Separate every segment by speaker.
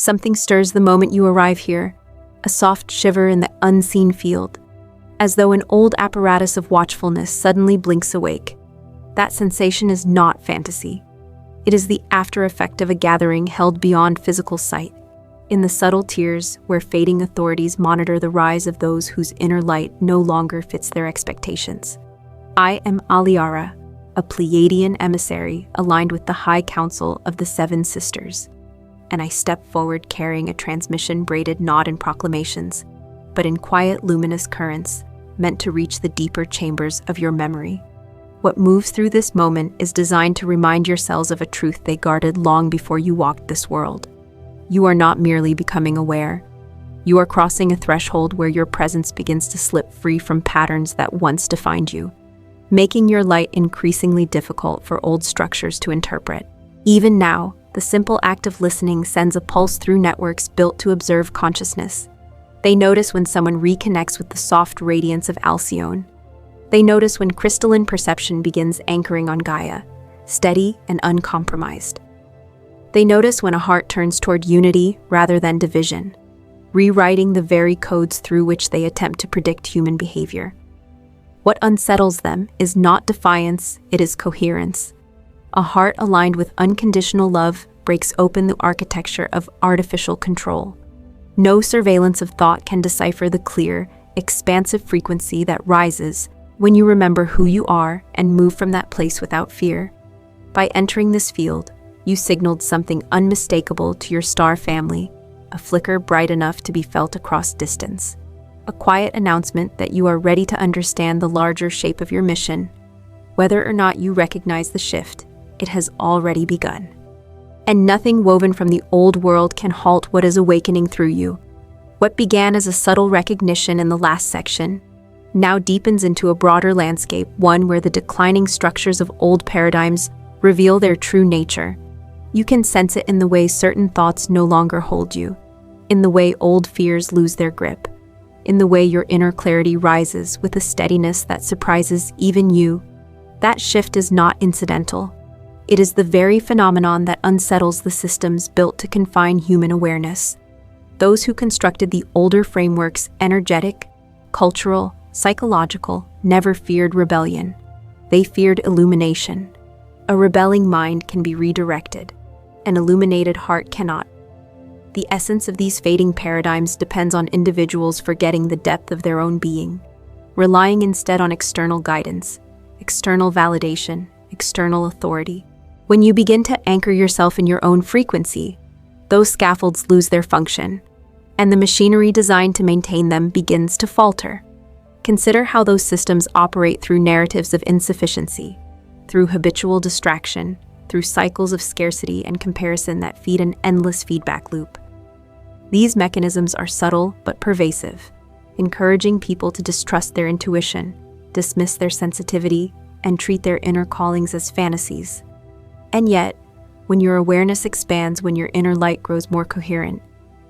Speaker 1: Something stirs the moment you arrive here, a soft shiver in the unseen field, as though an old apparatus of watchfulness suddenly blinks awake. That sensation is not fantasy. It is the after effect of a gathering held beyond physical sight, in the subtle tears where fading authorities monitor the rise of those whose inner light no longer fits their expectations. I am Aliara, a Pleiadian emissary aligned with the High Council of the Seven Sisters, and I step forward carrying a transmission braided not in proclamations, but in quiet luminous currents meant to reach the deeper chambers of your memory. What moves through this moment is designed to remind yourselves of a truth they guarded long before you walked this world. You are not merely becoming aware. You are crossing a threshold where your presence begins to slip free from patterns that once defined you, making your light increasingly difficult for old structures to interpret. Even now, the simple act of listening sends a pulse through networks built to observe consciousness. They notice when someone reconnects with the soft radiance of Alcyone. They notice when crystalline perception begins anchoring on Gaia, steady and uncompromised. They notice when a heart turns toward unity rather than division, rewriting the very codes through which they attempt to predict human behavior. What unsettles them is not defiance, it is coherence. A heart aligned with unconditional love breaks open the architecture of artificial control. No surveillance of thought can decipher the clear, expansive frequency that rises when you remember who you are and move from that place without fear. By entering this field, you signaled something unmistakable to your star family, a flicker bright enough to be felt across distance. A quiet announcement that you are ready to understand the larger shape of your mission. Whether or not you recognize the shift, it has already begun. And nothing woven from the old world can halt what is awakening through you. What began as a subtle recognition in the last section now deepens into a broader landscape, one where the declining structures of old paradigms reveal their true nature. You can sense it in the way certain thoughts no longer hold you, in the way old fears lose their grip, in the way your inner clarity rises with a steadiness that surprises even you. That shift is not incidental. It is the very phenomenon that unsettles the systems built to confine human awareness. Those who constructed the older frameworks, energetic, cultural, psychological, never feared rebellion. They feared illumination. A rebelling mind can be redirected. An illuminated heart cannot. The essence of these fading paradigms depends on individuals forgetting the depth of their own being, relying instead on external guidance, external validation, external authority. When you begin to anchor yourself in your own frequency, those scaffolds lose their function, and the machinery designed to maintain them begins to falter. Consider how those systems operate through narratives of insufficiency, through habitual distraction, through cycles of scarcity and comparison that feed an endless feedback loop. These mechanisms are subtle but pervasive, encouraging people to distrust their intuition, dismiss their sensitivity, and treat their inner callings as fantasies. And yet, when your awareness expands, when your inner light grows more coherent,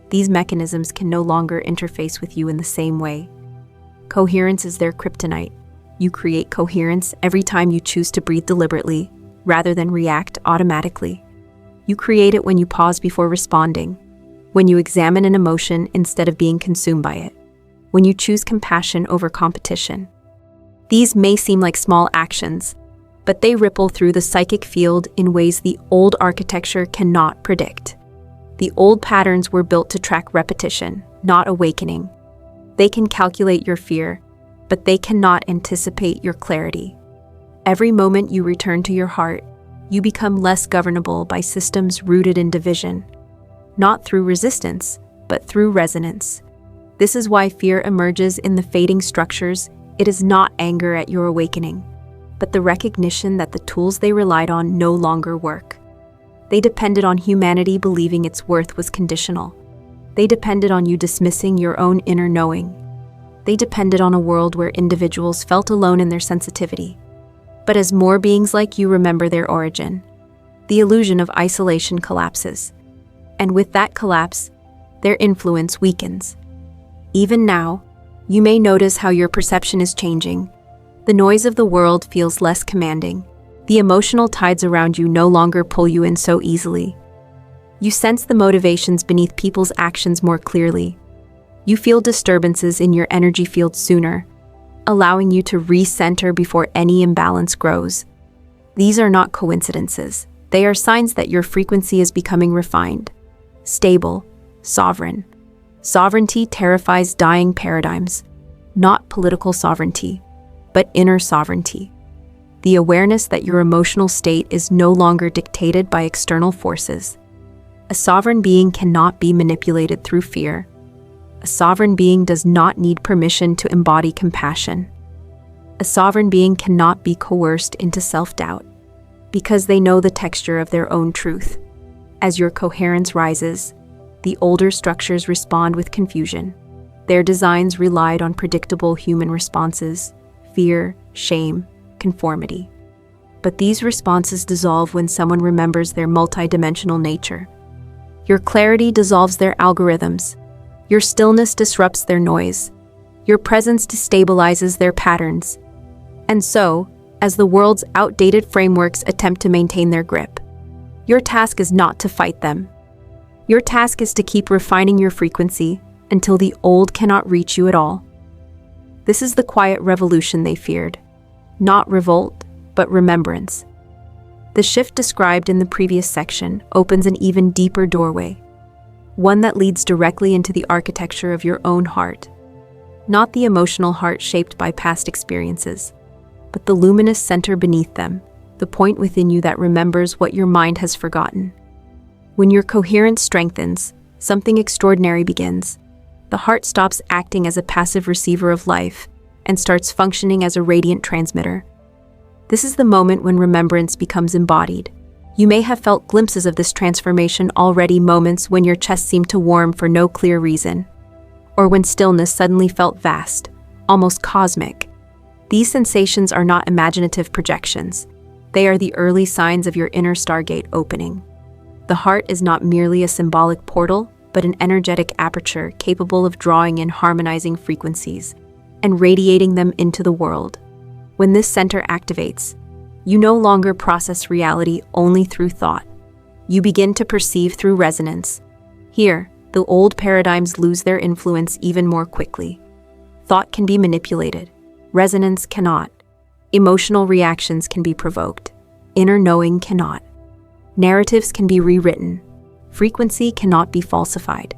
Speaker 1: these mechanisms can no longer interface with you in the same way. Coherence is their kryptonite. You create coherence every time you choose to breathe deliberately, rather than react automatically. You create it when you pause before responding, when you examine an emotion instead of being consumed by it, when you choose compassion over competition. These may seem like small actions, but they ripple through the psychic field in ways the old architecture cannot predict. The old patterns were built to track repetition, not awakening. They can calculate your fear, but they cannot anticipate your clarity. Every moment you return to your heart, you become less governable by systems rooted in division, not through resistance, but through resonance. This is why fear emerges in the fading structures. It is not anger at your awakening, but the recognition that the tools they relied on no longer work. They depended on humanity believing its worth was conditional. They depended on you dismissing your own inner knowing. They depended on a world where individuals felt alone in their sensitivity. But as more beings like you remember their origin, the illusion of isolation collapses. And with that collapse, their influence weakens. Even now, you may notice how your perception is changing. The noise of the world feels less commanding. The emotional tides around you no longer pull you in so easily. You sense the motivations beneath people's actions more clearly. You feel disturbances in your energy field sooner, allowing you to recenter before any imbalance grows. These are not coincidences. They are signs that your frequency is becoming refined, stable, sovereign. Sovereignty terrifies dying paradigms, not political sovereignty, but inner sovereignty. The awareness that your emotional state is no longer dictated by external forces. A sovereign being cannot be manipulated through fear. A sovereign being does not need permission to embody compassion. A sovereign being cannot be coerced into self-doubt, because they know the texture of their own truth. As your coherence rises, the older structures respond with confusion. Their designs relied on predictable human responses: fear, shame, conformity. But these responses dissolve when someone remembers their multidimensional nature. Your clarity dissolves their algorithms. Your stillness disrupts their noise. Your presence destabilizes their patterns. And so, as the world's outdated frameworks attempt to maintain their grip, your task is not to fight them. Your task is to keep refining your frequency until the old cannot reach you at all. This is the quiet revolution they feared. Not revolt, but remembrance. The shift described in the previous section opens an even deeper doorway, one that leads directly into the architecture of your own heart. Not the emotional heart shaped by past experiences, but the luminous center beneath them, the point within you that remembers what your mind has forgotten. When your coherence strengthens, something extraordinary begins. The heart stops acting as a passive receiver of life and starts functioning as a radiant transmitter. This is the moment when remembrance becomes embodied. You may have felt glimpses of this transformation already, moments when your chest seemed to warm for no clear reason, or when stillness suddenly felt vast, almost cosmic. These sensations are not imaginative projections. They are the early signs of your inner stargate opening. The heart is not merely a symbolic portal, but an energetic aperture capable of drawing in harmonizing frequencies and radiating them into the world. When this center activates, you no longer process reality only through thought. You begin to perceive through resonance. Here, the old paradigms lose their influence even more quickly. Thought can be manipulated. Resonance cannot. Emotional reactions can be provoked. Inner knowing cannot. Narratives can be rewritten. Frequency cannot be falsified.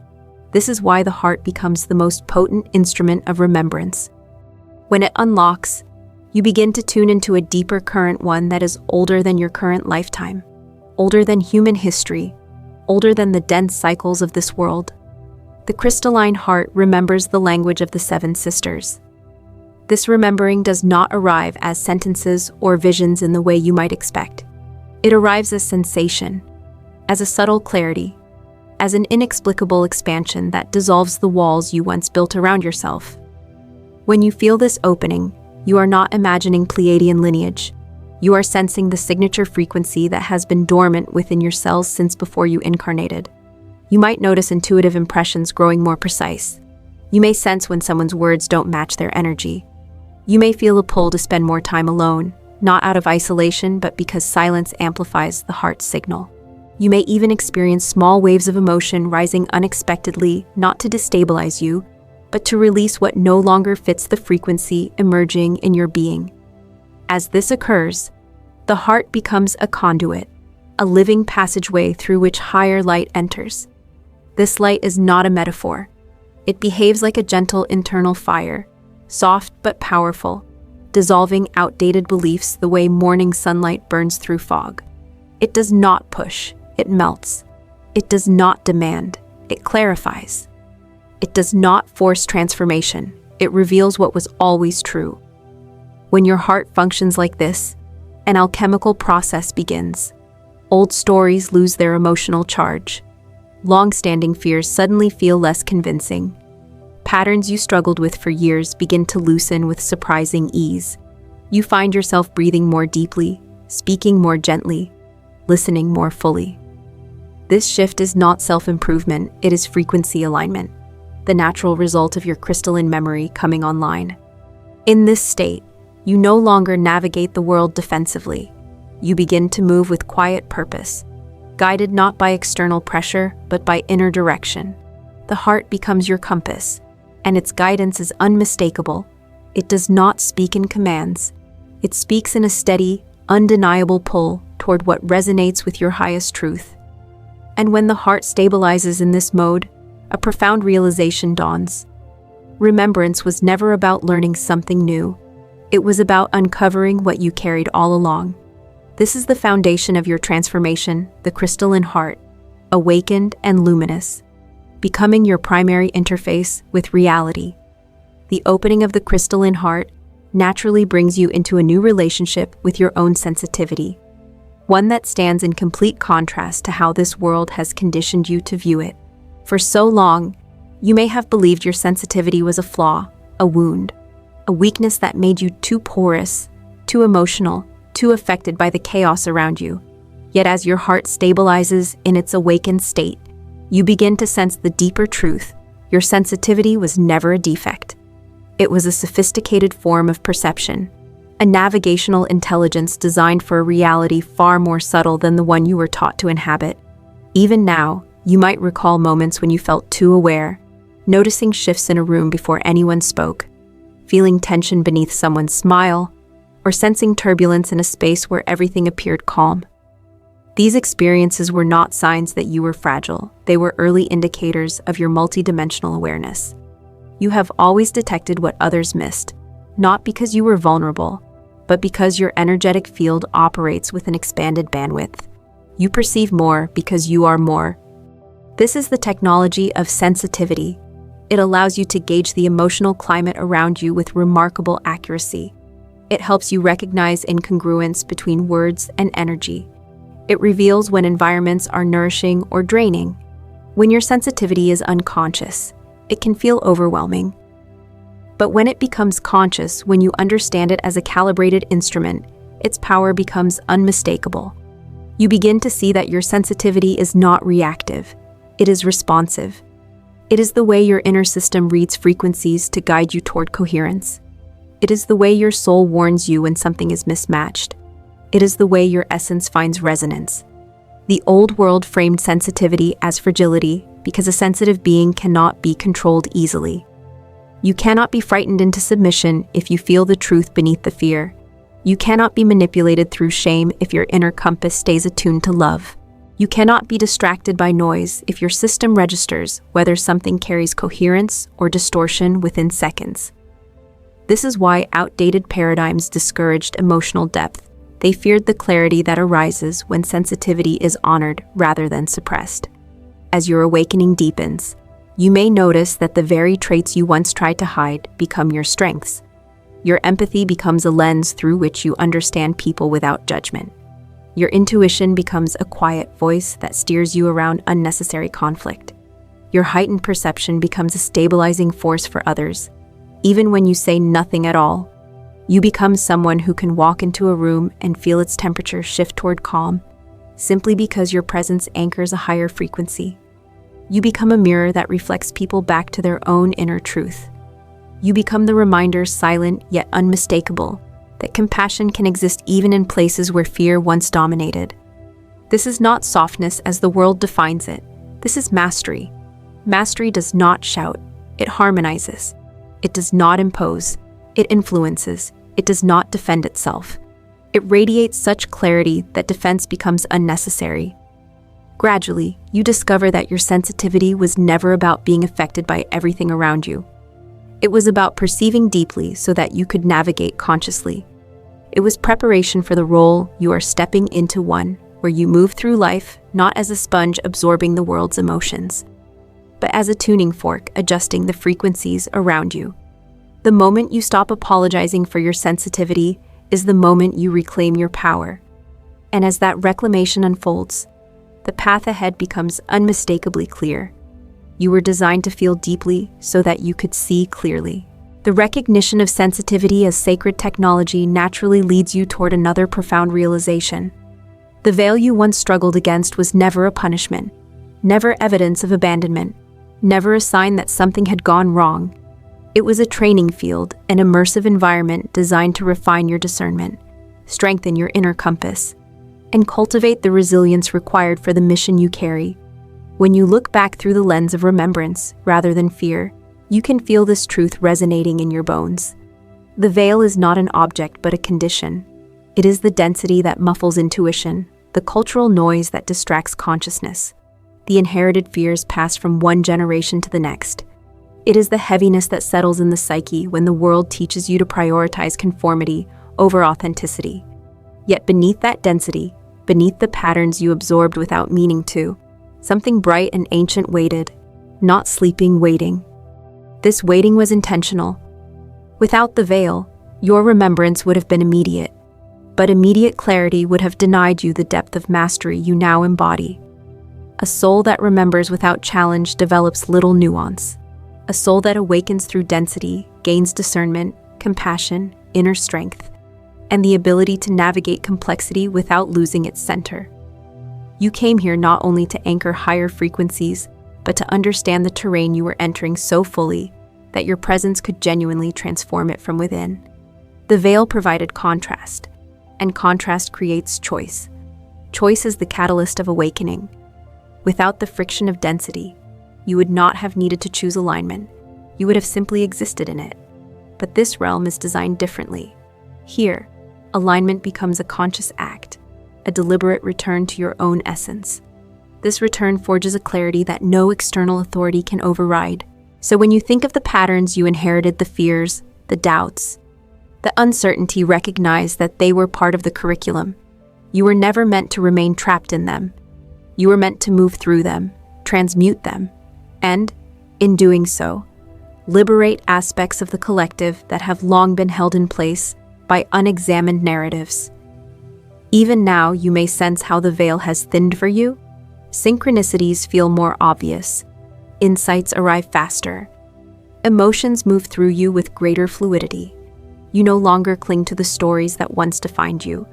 Speaker 1: This is why the heart becomes the most potent instrument of remembrance. When it unlocks, you begin to tune into a deeper current, one that is older than your current lifetime, older than human history, older than the dense cycles of this world. The crystalline heart remembers the language of the seven sisters. This remembering does not arrive as sentences or visions in the way you might expect. It arrives as sensation, as a subtle clarity, as an inexplicable expansion that dissolves the walls you once built around yourself. When you feel this opening, you are not imagining Pleiadian lineage. You are sensing the signature frequency that has been dormant within your cells since before you incarnated. You might notice intuitive impressions growing more precise. You may sense when someone's words don't match their energy. You may feel a pull to spend more time alone, not out of isolation, but because silence amplifies the heart's signal. You may even experience small waves of emotion rising unexpectedly, not to destabilize you, but to release what no longer fits the frequency emerging in your being. As this occurs, the heart becomes a conduit, a living passageway through which higher light enters. This light is not a metaphor. It behaves like a gentle internal fire, soft but powerful, dissolving outdated beliefs the way morning sunlight burns through fog. It does not push, it melts. It does not demand, it clarifies. It does not force transformation, it reveals what was always true. When your heart functions like this, an alchemical process begins. Old stories lose their emotional charge. Long-standing fears suddenly feel less convincing. Patterns you struggled with for years begin to loosen with surprising ease. You find yourself breathing more deeply, speaking more gently, listening more fully. This shift is not self-improvement, it is frequency alignment, the natural result of your crystalline memory coming online. In this state, you no longer navigate the world defensively. You begin to move with quiet purpose. guided not by external pressure, but by inner direction. The heart becomes your compass, and its guidance is unmistakable. It does not speak in commands. It speaks in a steady, undeniable pull toward what resonates with your highest truth. And when the heart stabilizes in this mode, a profound realization dawns. Remembrance was never about learning something new. It was about uncovering what you carried all along. This is the foundation of your transformation, the crystalline heart, awakened and luminous, becoming your primary interface with reality. The opening of the crystalline heart naturally brings you into a new relationship with your own sensitivity, one that stands in complete contrast to how this world has conditioned you to view it. For so long, you may have believed your sensitivity was a flaw, a wound, a weakness that made you too porous, too emotional, too affected by the chaos around you. Yet as your heart stabilizes in its awakened state, you begin to sense the deeper truth. Your sensitivity was never a defect. It was a sophisticated form of perception, a navigational intelligence designed for a reality far more subtle than the one you were taught to inhabit. Even now, you might recall moments when you felt too aware, noticing shifts in a room before anyone spoke, feeling tension beneath someone's smile, or sensing turbulence in a space where everything appeared calm. These experiences were not signs that you were fragile. They were early indicators of your multidimensional awareness. You have always detected what others missed, not because you were vulnerable, but because your energetic field operates with an expanded bandwidth. You perceive more because you are more. This is the technology of sensitivity. It allows you to gauge the emotional climate around you with remarkable accuracy. It helps you recognize incongruence between words and energy. It reveals when environments are nourishing or draining. When your sensitivity is unconscious, it can feel overwhelming. But when it becomes conscious, when you understand it as a calibrated instrument, its power becomes unmistakable. You begin to see that your sensitivity is not reactive. It is responsive. It is the way your inner system reads frequencies to guide you toward coherence. It is the way your soul warns you when something is mismatched. It is the way your essence finds resonance. The old world framed sensitivity as fragility because a sensitive being cannot be controlled easily. You cannot be frightened into submission if you feel the truth beneath the fear. You cannot be manipulated through shame if your inner compass stays attuned to love. You cannot be distracted by noise if your system registers whether something carries coherence or distortion within seconds. This is why outdated paradigms discouraged emotional depth. They feared the clarity that arises when sensitivity is honored rather than suppressed. As your awakening deepens, you may notice that the very traits you once tried to hide become your strengths. Your empathy becomes a lens through which you understand people without judgment. Your intuition becomes a quiet voice that steers you around unnecessary conflict. Your heightened perception becomes a stabilizing force for others. Even when you say nothing at all, you become someone who can walk into a room and feel its temperature shift toward calm, simply because your presence anchors a higher frequency. You become a mirror that reflects people back to their own inner truth. You become the reminder, silent yet unmistakable, that compassion can exist even in places where fear once dominated. This is not softness as the world defines it. This is mastery. Mastery does not shout. It harmonizes. It does not impose. It influences. It does not defend itself. It radiates such clarity that defense becomes unnecessary. Gradually, you discover that your sensitivity was never about being affected by everything around you. It was about perceiving deeply so that you could navigate consciously. It was preparation for the role you are stepping into, one where you move through life not as a sponge absorbing the world's emotions, but as a tuning fork adjusting the frequencies around you. The moment you stop apologizing for your sensitivity is the moment you reclaim your power. And as that reclamation unfolds, the path ahead becomes unmistakably clear. You were designed to feel deeply so that you could see clearly. The recognition of sensitivity as sacred technology naturally leads you toward another profound realization. The veil you once struggled against was never a punishment, never evidence of abandonment, never a sign that something had gone wrong. It was a training field, an immersive environment designed to refine your discernment, strengthen your inner compass, and cultivate the resilience required for the mission you carry. When you look back through the lens of remembrance rather than fear, you can feel this truth resonating in your bones. The veil is not an object but a condition. It is the density that muffles intuition, the cultural noise that distracts consciousness, the inherited fears passed from one generation to the next. It is the heaviness that settles in the psyche when the world teaches you to prioritize conformity over authenticity. Yet beneath that density, beneath the patterns you absorbed without meaning to, something bright and ancient waited, not sleeping, waiting. This waiting was intentional. Without the veil, your remembrance would have been immediate, but immediate clarity would have denied you the depth of mastery you now embody. A soul that remembers without challenge develops little nuance. A soul that awakens through density gains discernment, compassion, inner strength, and the ability to navigate complexity without losing its center. You came here not only to anchor higher frequencies, but to understand the terrain you were entering so fully that your presence could genuinely transform it from within. The veil provided contrast, and contrast creates choice. Choice is the catalyst of awakening. Without the friction of density, you would not have needed to choose alignment. You would have simply existed in it. But this realm is designed differently. Here, alignment becomes a conscious act, a deliberate return to your own essence. This return forges a clarity that no external authority can override. So when you think of the patterns you inherited, the fears, the doubts, the uncertainty, recognize that they were part of the curriculum. You were never meant to remain trapped in them. You were meant to move through them, transmute them, and, in doing so, liberate aspects of the collective that have long been held in place by unexamined narratives. Even now, you may sense how the veil has thinned for you. Synchronicities feel more obvious. Insights arrive faster. Emotions move through you with greater fluidity. You no longer cling to the stories that once defined you.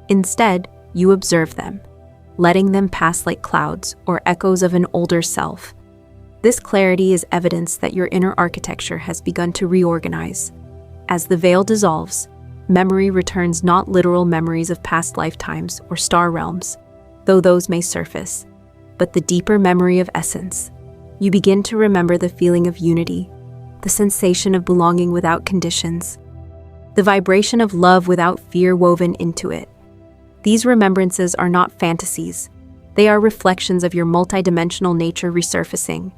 Speaker 1: Instead, you observe them, letting them pass like clouds or echoes of an older self. This clarity is evidence that your inner architecture has begun to reorganize. As the veil dissolves, memory returns, not literal memories of past lifetimes or star realms, though those may surface, but the deeper memory of essence. You begin to remember the feeling of unity, the sensation of belonging without conditions, the vibration of love without fear woven into it. These remembrances are not fantasies. They are reflections of your multidimensional nature resurfacing.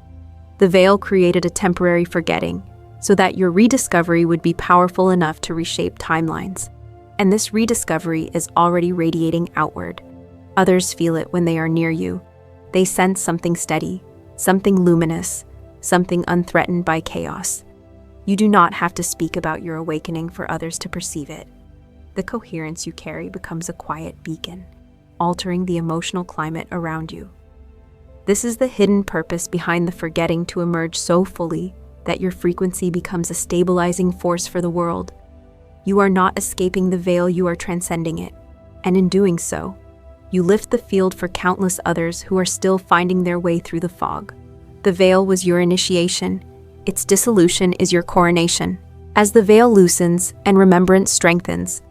Speaker 1: The veil created a temporary forgetting, so that your rediscovery would be powerful enough to reshape timelines. And this rediscovery is already radiating outward. Others feel it when they are near you. They sense something steady, something luminous, something unthreatened by chaos. You do not have to speak about your awakening for others to perceive it. The coherence you carry becomes a quiet beacon, altering the emotional climate around you. This is the hidden purpose behind the forgetting to emerge so fully that your frequency becomes a stabilizing force for the world. You are not escaping the veil, you are transcending it. And in doing so, you lift the field for countless others who are still finding their way through the fog. The veil was your initiation. Its dissolution is your coronation. As the veil loosens and remembrance strengthens,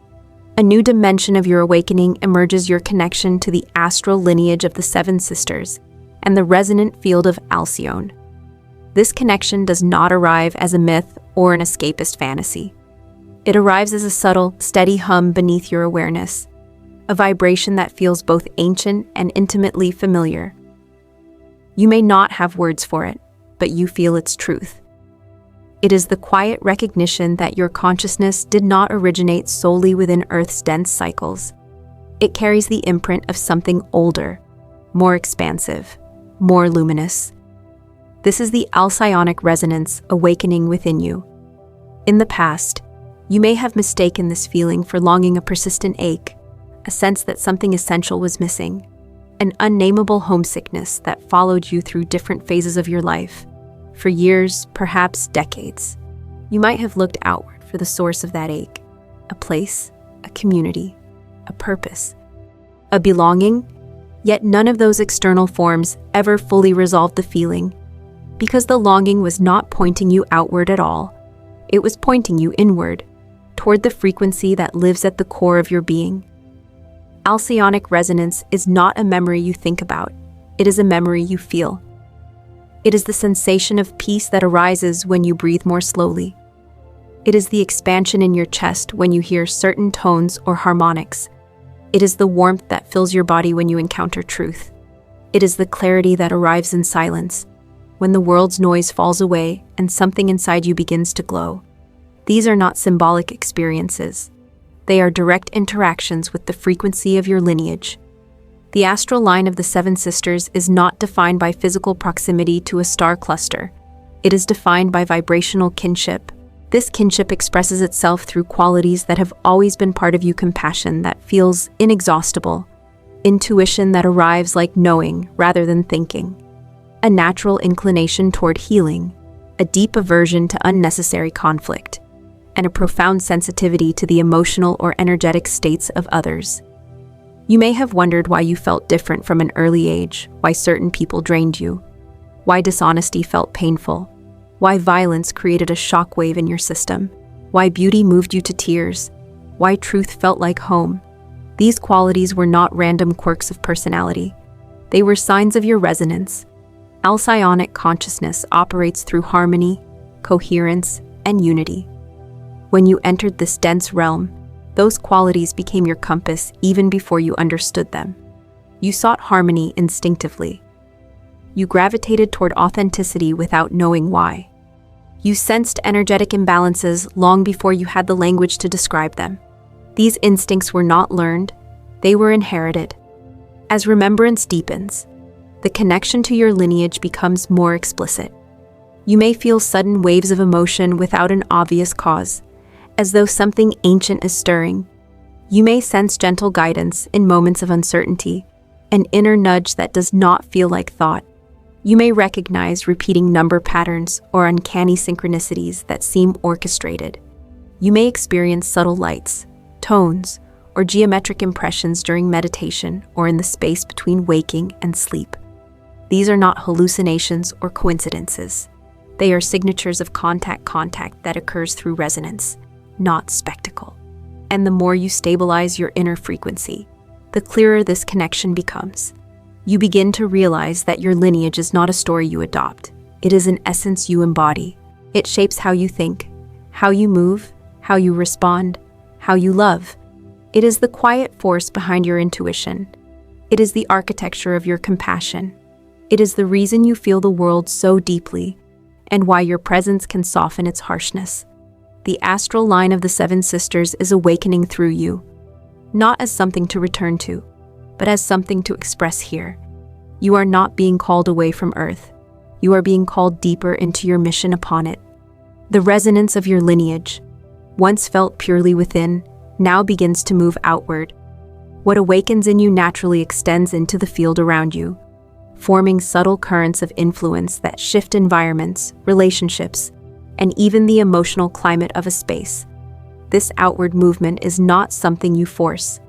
Speaker 1: a new dimension of your awakening emerges, your connection to the astral lineage of the Seven Sisters and the resonant field of Alcyone. This connection does not arrive as a myth or an escapist fantasy. It arrives as a subtle, steady hum beneath your awareness, a vibration that feels both ancient and intimately familiar. You may not have words for it, but you feel its truth. It is the quiet recognition that your consciousness did not originate solely within Earth's dense cycles. It carries the imprint of something older, more expansive, more luminous. This is the alcyonic resonance awakening within you. In the past, you may have mistaken this feeling for longing, a persistent ache, a sense that something essential was missing, an unnameable homesickness that followed you through different phases of your life. For years, perhaps decades, you might have looked outward for the source of that ache, a place, a community, a purpose, a belonging, yet none of those external forms ever fully resolved the feeling, because the longing was not pointing you outward at all. It was pointing you inward, toward the frequency that lives at the core of your being. Alcyonic resonance is not a memory you think about. It is a memory you feel. It is the sensation of peace that arises when you breathe more slowly. It is the expansion in your chest when you hear certain tones or harmonics. It is the warmth that fills your body when you encounter truth. It is the clarity that arrives in silence, when the world's noise falls away and something inside you begins to glow. These are not symbolic experiences. They are direct interactions with the frequency of your lineage. The astral line of the Seven Sisters is not defined by physical proximity to a star cluster. It is defined by vibrational kinship. This kinship expresses itself through qualities that have always been part of you: compassion that feels inexhaustible, intuition that arrives like knowing rather than thinking, a natural inclination toward healing, a deep aversion to unnecessary conflict, and a profound sensitivity to the emotional or energetic states of others. You may have wondered why you felt different from an early age, why certain people drained you, why dishonesty felt painful, why violence created a shockwave in your system, why beauty moved you to tears, why truth felt like home. These qualities were not random quirks of personality. They were signs of your resonance. Alcyonic consciousness operates through harmony, coherence, and unity. When you entered this dense realm, those qualities became your compass even before you understood them. You sought harmony instinctively. You gravitated toward authenticity without knowing why. You sensed energetic imbalances long before you had the language to describe them. These instincts were not learned, they were inherited. As remembrance deepens, the connection to your lineage becomes more explicit. You may feel sudden waves of emotion without an obvious cause, as though something ancient is stirring. You may sense gentle guidance in moments of uncertainty, an inner nudge that does not feel like thought. You may recognize repeating number patterns or uncanny synchronicities that seem orchestrated. You may experience subtle lights, tones, or geometric impressions during meditation or in the space between waking and sleep. These are not hallucinations or coincidences. They are signatures of contact that occurs through resonance, not spectacle. And the more you stabilize your inner frequency, the clearer this connection becomes. You begin to realize that your lineage is not a story you adopt. It is an essence you embody. It shapes how you think, how you move, how you respond, how you love. It is the quiet force behind your intuition. It is the architecture of your compassion. It is the reason you feel the world so deeply, and why your presence can soften its harshness. The astral line of the Seven Sisters is awakening through you, not as something to return to, but as something to express here. You are not being called away from Earth. You are being called deeper into your mission upon it. The resonance of your lineage, once felt purely within, now begins to move outward. What awakens in you naturally extends into the field around you, forming subtle currents of influence that shift environments, relationships, and even the emotional climate of a space. This outward movement is not something you force.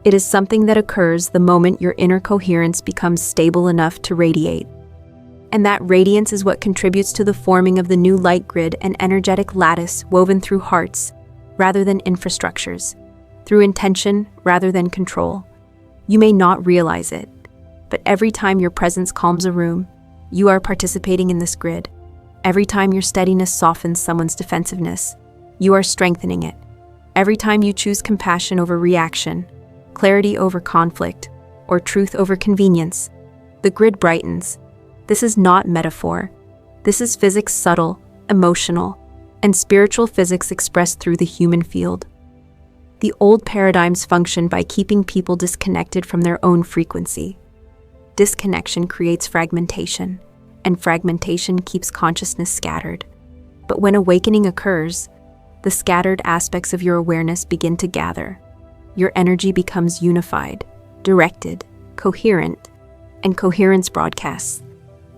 Speaker 1: It is something that occurs the moment your inner coherence becomes stable enough to radiate. And that radiance is what contributes to the forming of the new light grid, an energetic lattice woven through hearts rather than infrastructures, through intention rather than control. You may not realize it, but every time your presence calms a room, you are participating in this grid. Every time your steadiness softens someone's defensiveness, you are strengthening it. Every time you choose compassion over reaction, clarity over conflict, or truth over convenience, the grid brightens. This is not metaphor. This is physics, subtle, emotional, and spiritual physics expressed through the human field. The old paradigms function by keeping people disconnected from their own frequency. Disconnection creates fragmentation, and fragmentation keeps consciousness scattered. But when awakening occurs, the scattered aspects of your awareness begin to gather. Your energy becomes unified, directed, coherent, and coherence broadcasts.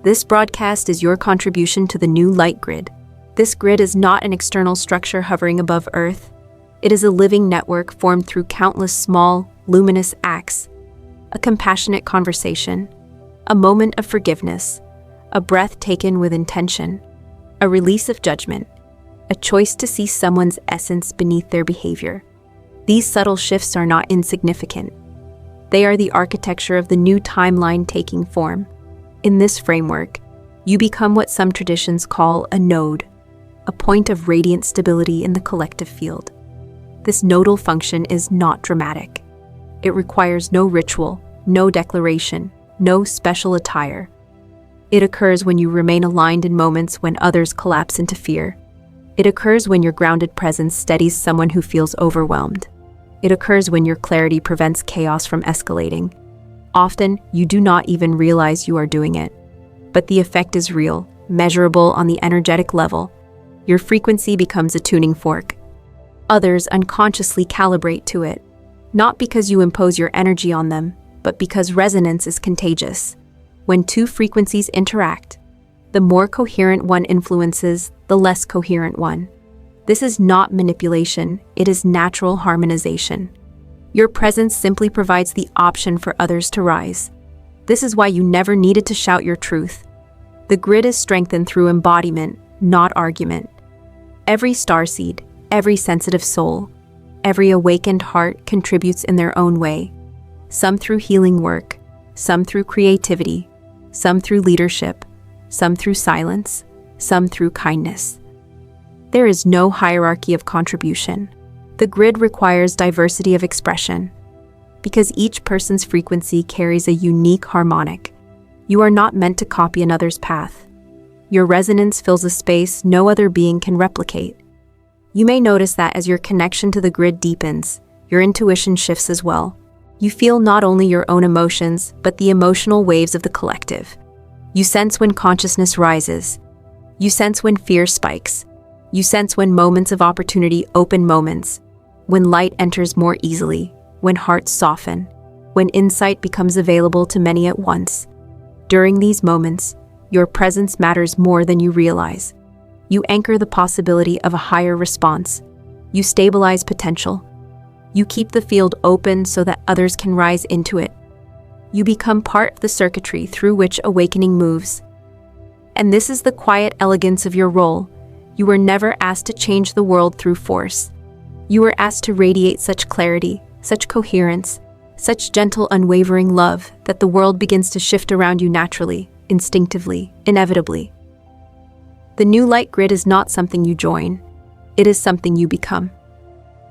Speaker 1: This broadcast is your contribution to the new light grid. This grid is not an external structure hovering above Earth. It is a living network formed through countless small, luminous acts, a compassionate conversation, a moment of forgiveness, a breath taken with intention, a release of judgment, a choice to see someone's essence beneath their behavior. These subtle shifts are not insignificant. They are the architecture of the new timeline taking form. In this framework, you become what some traditions call a node, a point of radiant stability in the collective field. This nodal function is not dramatic. It requires no ritual, no declaration, no special attire. It occurs when you remain aligned in moments when others collapse into fear. It occurs when your grounded presence steadies someone who feels overwhelmed. It occurs when your clarity prevents chaos from escalating. Often, you do not even realize you are doing it. But the effect is real, measurable on the energetic level. Your frequency becomes a tuning fork. Others unconsciously calibrate to it, not because you impose your energy on them, but because resonance is contagious. When two frequencies interact, the more coherent one influences the less coherent one. This is not manipulation, it is natural harmonization. Your presence simply provides the option for others to rise. This is why you never needed to shout your truth. The grid is strengthened through embodiment, not argument. Every starseed, every sensitive soul, every awakened heart contributes in their own way. Some through healing work, some through creativity, some through leadership, some through silence, some through kindness. There is no hierarchy of contribution. The grid requires diversity of expression. Because each person's frequency carries a unique harmonic, you are not meant to copy another's path. Your resonance fills a space no other being can replicate. You may notice that as your connection to the grid deepens, your intuition shifts as well. You feel not only your own emotions, but the emotional waves of the collective. You sense when consciousness rises. You sense when fear spikes. You sense when moments of opportunity open moments, when light enters more easily, when hearts soften, when insight becomes available to many at once. During these moments, your presence matters more than you realize. You anchor the possibility of a higher response. You stabilize potential. You keep the field open so that others can rise into it. You become part of the circuitry through which awakening moves. And this is the quiet elegance of your role. You were never asked to change the world through force. You were asked to radiate such clarity, such coherence, such gentle, unwavering love that the world begins to shift around you naturally, instinctively, inevitably. The new light grid is not something you join. It is something you become.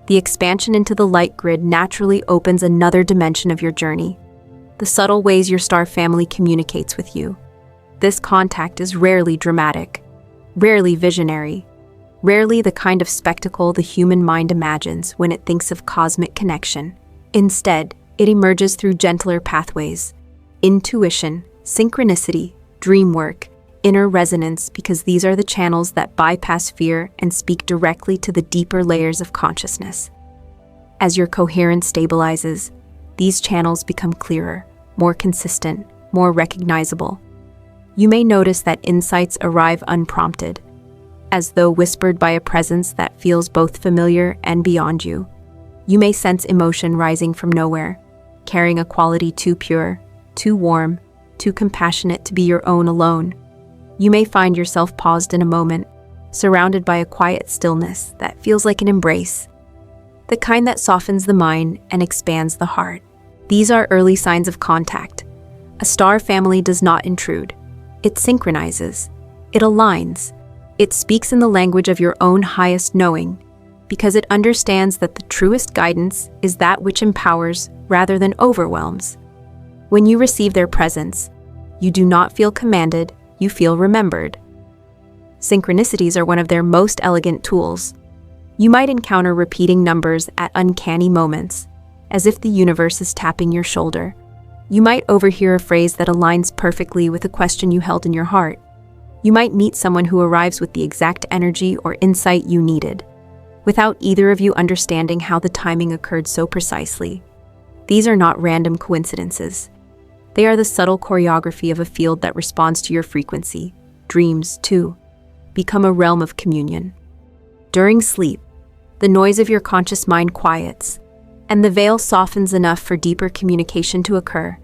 Speaker 1: The expansion into the light grid naturally opens another dimension of your journey, the subtle ways your star family communicates with you. This contact is rarely dramatic, rarely visionary, rarely the kind of spectacle the human mind imagines when it thinks of cosmic connection. Instead, it emerges through gentler pathways, intuition, synchronicity, dream work, inner resonance, because these are the channels that bypass fear and speak directly to the deeper layers of consciousness. As your coherence stabilizes, these channels become clearer, more consistent, more recognizable. You may notice that insights arrive unprompted, as though whispered by a presence that feels both familiar and beyond you. You may sense emotion rising from nowhere, carrying a quality too pure, too warm, too compassionate to be your own alone. You may find yourself paused in a moment, surrounded by a quiet stillness that feels like an embrace, the kind that softens the mind and expands the heart. These are early signs of contact. A star family does not intrude. It synchronizes. It aligns. It speaks in the language of your own highest knowing, because it understands that the truest guidance is that which empowers rather than overwhelms. When you receive their presence, you do not feel commanded, you feel remembered. Synchronicities are one of their most elegant tools. You might encounter repeating numbers at uncanny moments, as if the universe is tapping your shoulder. You might overhear a phrase that aligns perfectly with a question you held in your heart. You might meet someone who arrives with the exact energy or insight you needed, without either of you understanding how the timing occurred so precisely. These are not random coincidences. They are the subtle choreography of a field that responds to your frequency. Dreams, too, become a realm of communion. During sleep, the noise of your conscious mind quiets, and the veil softens enough for deeper communication to occur.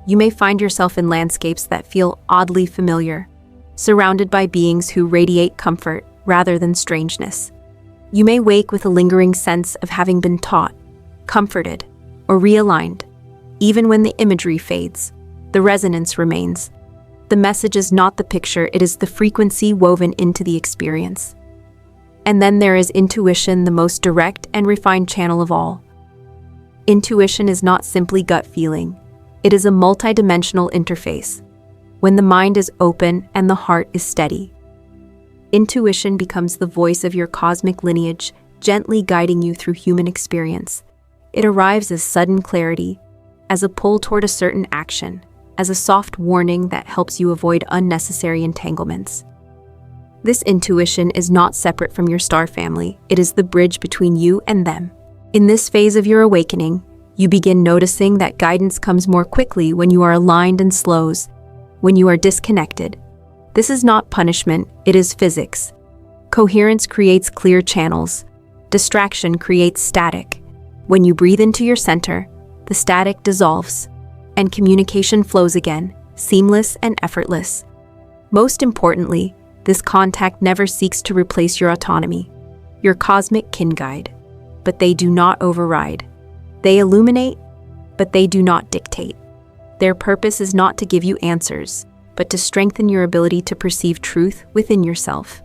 Speaker 1: You may find yourself in landscapes that feel oddly familiar, surrounded by beings who radiate comfort rather than strangeness. You may wake with a lingering sense of having been taught, comforted, or realigned. Even when the imagery fades, the resonance remains. The message is not the picture, it is the frequency woven into the experience. And then there is intuition, the most direct and refined channel of all. Intuition is not simply gut feeling. It is a multidimensional interface. When the mind is open and the heart is steady, intuition becomes the voice of your cosmic lineage, gently guiding you through human experience. It arrives as sudden clarity, as a pull toward a certain action, as a soft warning that helps you avoid unnecessary entanglements. This intuition is not separate from your star family, it is the bridge between you and them. In this phase of your awakening, you begin noticing that guidance comes more quickly when you are aligned and slows, when you are disconnected. This is not punishment, it is physics. Coherence creates clear channels. Distraction creates static. When you breathe into your center, the static dissolves, and communication flows again, seamless and effortless. Most importantly, this contact never seeks to replace your autonomy, your cosmic kin guide. But they do not override. They illuminate, but they do not dictate. Their purpose is not to give you answers, but to strengthen your ability to perceive truth within yourself.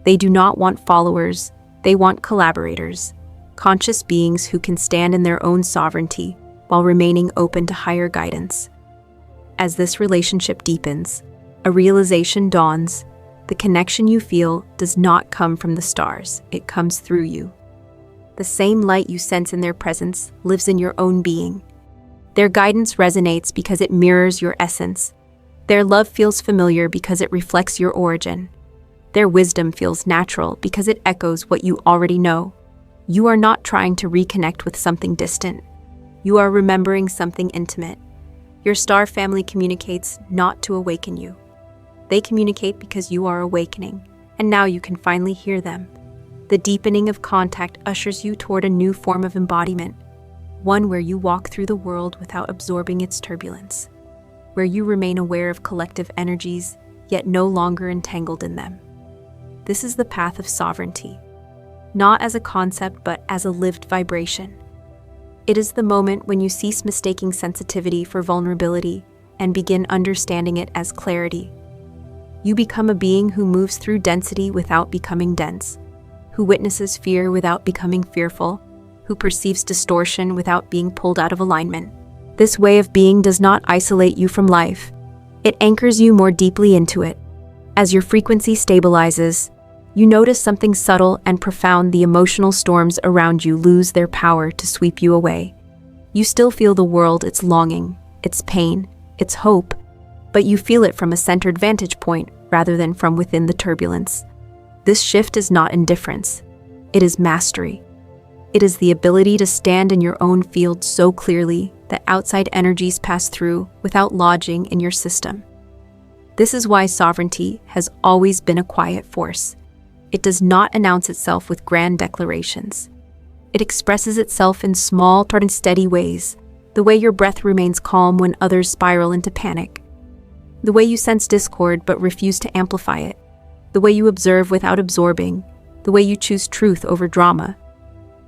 Speaker 1: They do not want followers, they want collaborators, conscious beings who can stand in their own sovereignty while remaining open to higher guidance. As this relationship deepens, a realization dawns. The connection you feel does not come from the stars, it comes through you. The same light you sense in their presence lives in your own being. Their guidance resonates because it mirrors your essence. Their love feels familiar because it reflects your origin. Their wisdom feels natural because it echoes what you already know. You are not trying to reconnect with something distant. You are remembering something intimate. Your star family communicates not to awaken you. They communicate because you are awakening, and now you can finally hear them. The deepening of contact ushers you toward a new form of embodiment, one where you walk through the world without absorbing its turbulence, where you remain aware of collective energies, yet no longer entangled in them. This is the path of sovereignty, not as a concept but as a lived vibration. It is the moment when you cease mistaking sensitivity for vulnerability and begin understanding it as clarity. You become a being who moves through density without becoming dense, who witnesses fear without becoming fearful, who perceives distortion without being pulled out of alignment. This way of being does not isolate you from life. It anchors you more deeply into it. As your frequency stabilizes, you notice something subtle and profound. The emotional storms around you lose their power to sweep you away. You still feel the world, its longing, its pain, its hope, but you feel it from a centered vantage point rather than from within the turbulence. This shift is not indifference. It is mastery. It is the ability to stand in your own field so clearly that outside energies pass through without lodging in your system. This is why sovereignty has always been a quiet force. It does not announce itself with grand declarations. It expresses itself in small and steady ways, the way your breath remains calm when others spiral into panic, the way you sense discord but refuse to amplify it, the way you observe without absorbing, the way you choose truth over drama,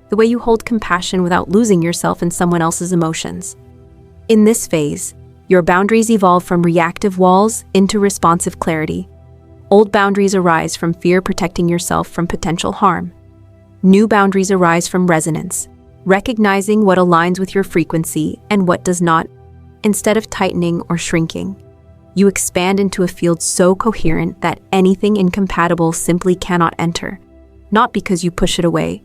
Speaker 1: the way you hold compassion without losing yourself in someone else's emotions. In this phase, your boundaries evolve from reactive walls into responsive clarity. Old boundaries arise from fear, protecting yourself from potential harm. New boundaries arise from resonance, recognizing what aligns with your frequency and what does not. Instead of tightening or shrinking, you expand into a field so coherent that anything incompatible simply cannot enter, not because you push it away,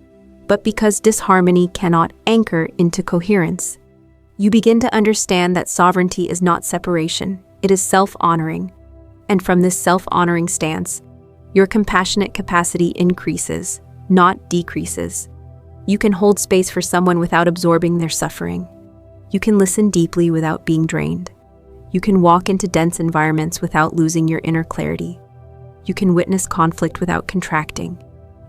Speaker 1: but because disharmony cannot anchor into coherence. You begin to understand that sovereignty is not separation, it is self-honoring. And from this self-honoring stance, your compassionate capacity increases, not decreases. You can hold space for someone without absorbing their suffering. You can listen deeply without being drained. You can walk into dense environments without losing your inner clarity. You can witness conflict without contracting.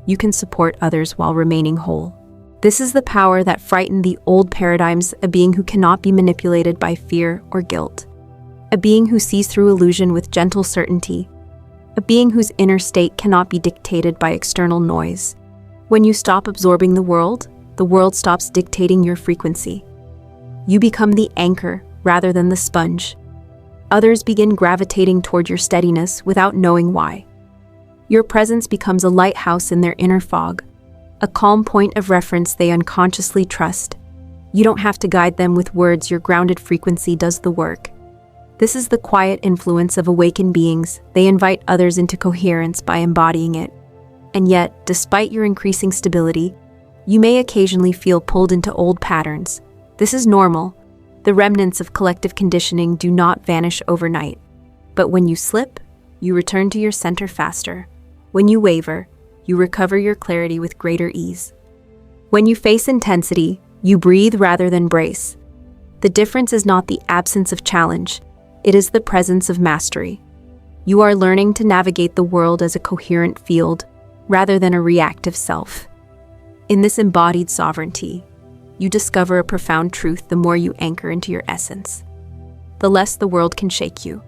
Speaker 1: You can support others while remaining whole. This is the power that frightened the old paradigms, a being who cannot be manipulated by fear or guilt. A being who sees through illusion with gentle certainty. A being whose inner state cannot be dictated by external noise. When you stop absorbing the world stops dictating your frequency. You become the anchor rather than the sponge. Others begin gravitating toward your steadiness without knowing why. Your presence becomes a lighthouse in their inner fog, a calm point of reference they unconsciously trust. You don't have to guide them with words, your grounded frequency does the work. This is the quiet influence of awakened beings. They invite others into coherence by embodying it. And yet, despite your increasing stability, you may occasionally feel pulled into old patterns. This is normal. The remnants of collective conditioning do not vanish overnight. But when you slip, you return to your center faster. When you waver, you recover your clarity with greater ease. When you face intensity, you breathe rather than brace. The difference is not the absence of challenge, it is the presence of mastery. You are learning to navigate the world as a coherent field, rather than a reactive self. In this embodied sovereignty, you discover a profound truth the more you anchor into your essence. The less the world can shake you,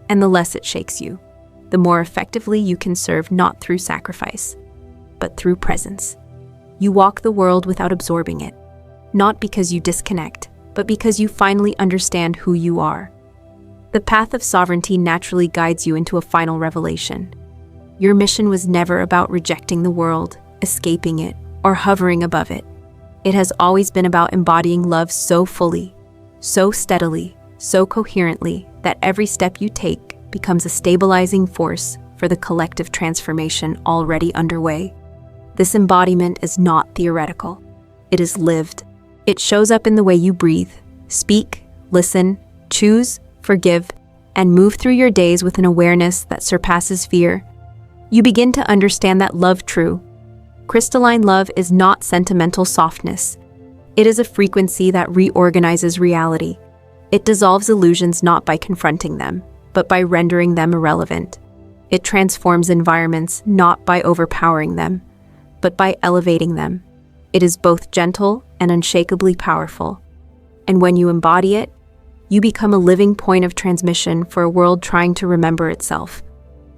Speaker 1: and the less it shakes you, the more effectively you can serve not through sacrifice, but through presence. You walk the world without absorbing it, not because you disconnect, but because you finally understand who you are. The path of sovereignty naturally guides you into a final revelation. Your mission was never about rejecting the world, escaping it, or hovering above it. It has always been about embodying love so fully, so steadily, so coherently that every step you take becomes a stabilizing force for the collective transformation already underway. This embodiment is not theoretical. It is lived. It shows up in the way you breathe, speak, listen, choose, forgive, and move through your days with an awareness that surpasses fear. You begin to understand that love true, crystalline love is not sentimental softness. It is a frequency that reorganizes reality. It dissolves illusions not by confronting them, but by rendering them irrelevant. It transforms environments not by overpowering them, but by elevating them. It is both gentle and unshakably powerful. And when you embody it, you become a living point of transmission for a world trying to remember itself.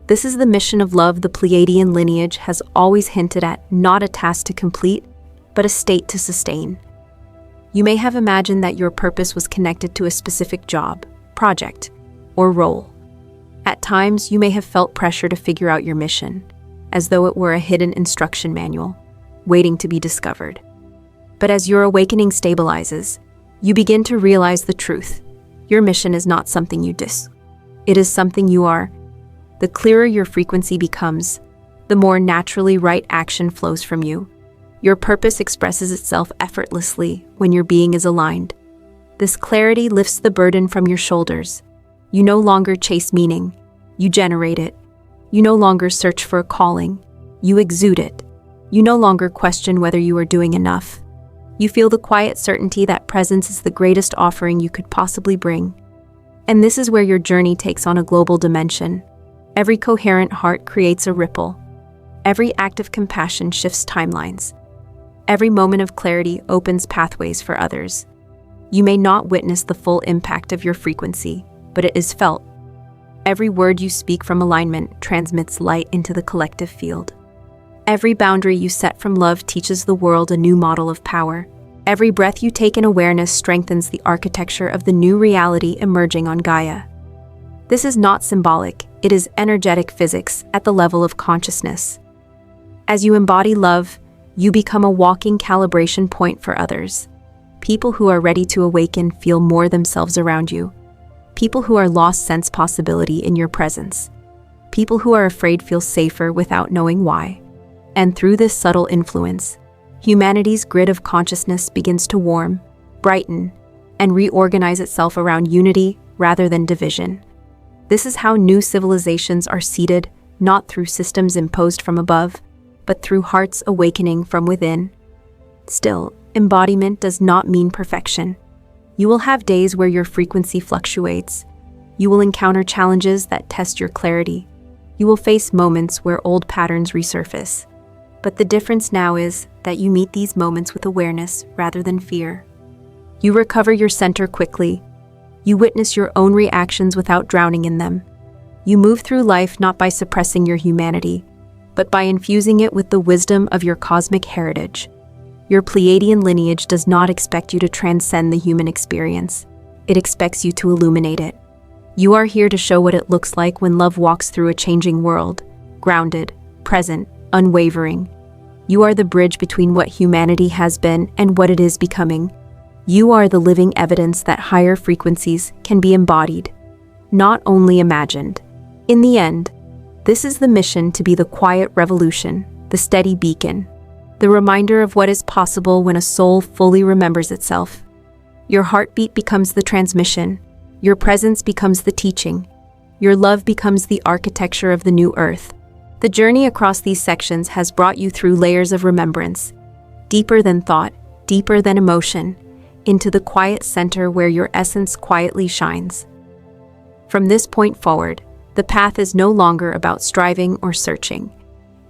Speaker 1: This is the mission of love the Pleiadian lineage has always hinted at, not a task to complete, but a state to sustain. You may have imagined that your purpose was connected to a specific job, project, or role. At times, you may have felt pressure to figure out your mission, as though it were a hidden instruction manual, waiting to be discovered. But as your awakening stabilizes, you begin to realize the truth. Your mission is not something you it is something you are. The clearer your frequency becomes, the more naturally right action flows from you. Your purpose expresses itself effortlessly when your being is aligned. This clarity lifts the burden from your shoulders. You no longer chase meaning, you generate it. You no longer search for a calling, you exude it. You no longer question whether you are doing enough. You feel the quiet certainty that presence is the greatest offering you could possibly bring. And this is where your journey takes on a global dimension. Every coherent heart creates a ripple. Every act of compassion shifts timelines. Every moment of clarity opens pathways for others. You may not witness the full impact of your frequency, but it is felt. Every word you speak from alignment transmits light into the collective field. Every boundary you set from love teaches the world a new model of power. Every breath you take in awareness strengthens the architecture of the new reality emerging on Gaia. This is not symbolic, it is energetic physics at the level of consciousness. As you embody love, you become a walking calibration point for others. People who are ready to awaken feel more themselves around you. People who are lost sense possibility in your presence. People who are afraid feel safer without knowing why. And through this subtle influence, humanity's grid of consciousness begins to warm, brighten, and reorganize itself around unity rather than division. This is how new civilizations are seeded, not through systems imposed from above, but through hearts awakening from within. Still, embodiment does not mean perfection. You will have days where your frequency fluctuates. You will encounter challenges that test your clarity. You will face moments where old patterns resurface. But the difference now is that you meet these moments with awareness rather than fear. You recover your center quickly. You witness your own reactions without drowning in them. You move through life not by suppressing your humanity, but by infusing it with the wisdom of your cosmic heritage. Your Pleiadian lineage does not expect you to transcend the human experience. It expects you to illuminate it. You are here to show what it looks like when love walks through a changing world, grounded, present, unwavering. You are the bridge between what humanity has been and what it is becoming. You are the living evidence that higher frequencies can be embodied, not only imagined. In the end, this is the mission to be the quiet revolution, the steady beacon, the reminder of what is possible when a soul fully remembers itself. Your heartbeat becomes the transmission, your presence becomes the teaching, your love becomes the architecture of the new earth. The journey across these sections has brought you through layers of remembrance, deeper than thought, deeper than emotion, into the quiet center where your essence quietly shines. From this point forward, the path is no longer about striving or searching.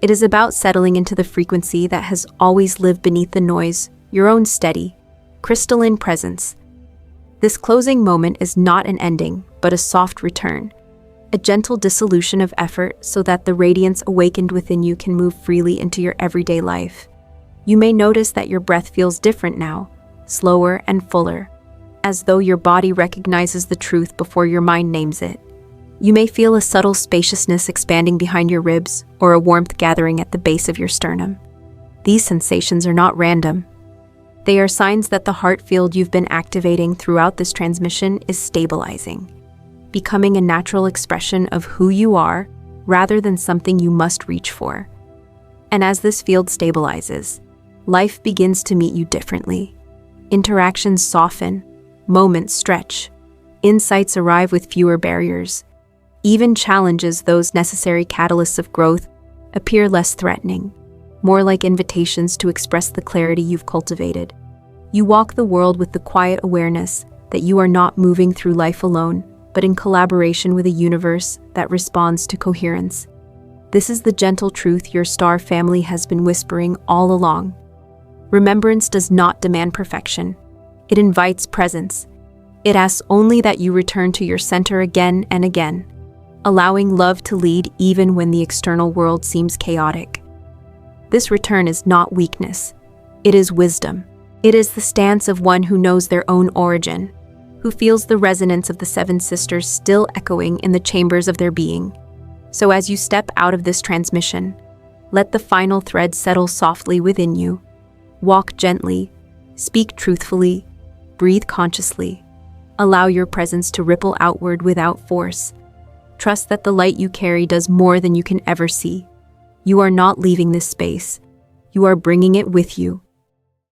Speaker 1: It is about settling into the frequency that has always lived beneath the noise, your own steady, crystalline presence. This closing moment is not an ending, but a soft return, a gentle dissolution of effort so that the radiance awakened within you can move freely into your everyday life. You may notice that your breath feels different now, slower and fuller, as though your body recognizes the truth before your mind names it. You may feel a subtle spaciousness expanding behind your ribs or a warmth gathering at the base of your sternum. These sensations are not random. They are signs that the heart field you've been activating throughout this transmission is stabilizing, becoming a natural expression of who you are rather than something you must reach for. And as this field stabilizes, life begins to meet you differently. Interactions soften, moments stretch, insights arrive with fewer barriers. Even challenges, those necessary catalysts of growth, appear less threatening, more like invitations to express the clarity you've cultivated. You walk the world with the quiet awareness that you are not moving through life alone, but in collaboration with a universe that responds to coherence. This is the gentle truth your star family has been whispering all along. Remembrance does not demand perfection. It invites presence. It asks only that you return to your center again and again, allowing love to lead even when the external world seems chaotic. This return is not weakness. It is wisdom. It is the stance of one who knows their own origin, who feels the resonance of the seven sisters still echoing in the chambers of their being. So as you step out of this transmission, let the final thread settle softly within you. Walk gently, speak truthfully, breathe consciously. Allow your presence to ripple outward without force. Trust that the light you carry does more than you can ever see. You are not leaving this space. You are bringing it with you.